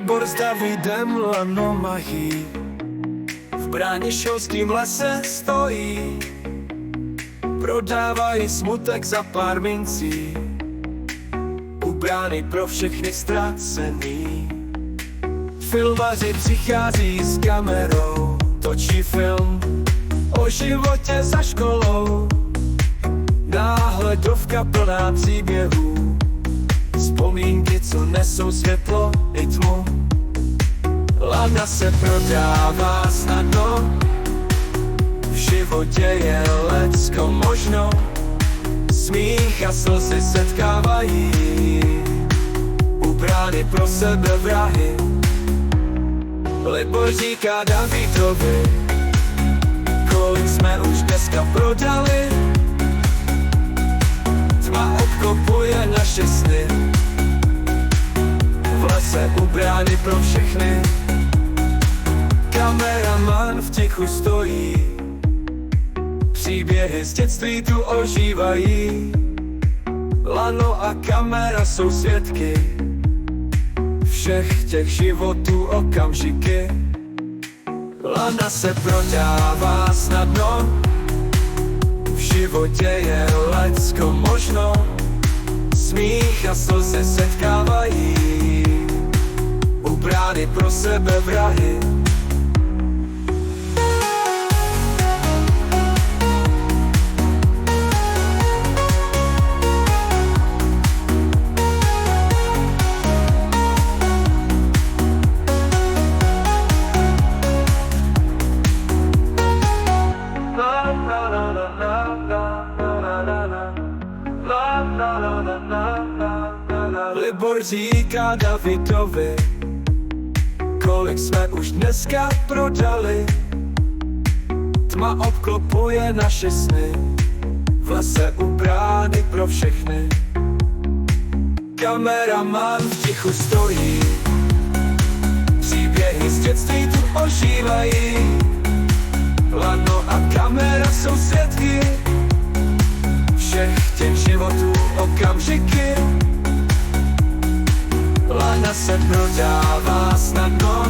Libor s Davidem lano mají, v Bránišovským lese stojí, prodávají smutek za pár mincí, u brány pro všechny ztracený. Filmaři přichází s kamerou, točí film o životě za školou. Náhledovka plná příběhů, vzpomínky, co nesou světlo i tmu. Lana se prodává snadno, v životě je lecko možno, smích a slzy setkávají, u brány pro sebe vrahy. Libor říká Davidovi, kolik jsme už dneska prodali. Tma obklopuje naše sny, v lese u brány pro všechny. Kameraman v tichu stojí, příběhy z dětství tu ožívají. Lano a kamera jsou svědky všech těch životů okamžiky. Lana se prodává snadno, v životě je lecko možno, smích a slzy setkávají, u brány pro sebe vrahy. Libor říká Davidovi, kolik jsme už dneska prodali. Tma obklopuje naše sny, v lese u brány pro všechny. Kameraman v tichu stojí, příběhy z dětství tu ožívají. Lano a kamera jsou svědky všech těch životů okamžiky. Lana se prodává snadno,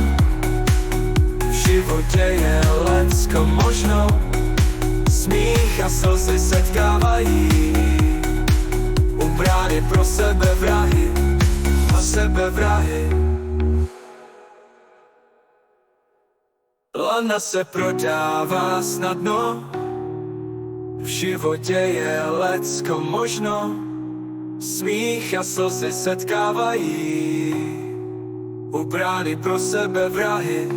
v životě je lecko možno, smích a slzy setkávají, u brány pro sebe vrahy, a sebe vrahy. Lana se prodává snadno, v životě je lecko možno, smích a slzy setkávají, u brány pro sebe vrahy.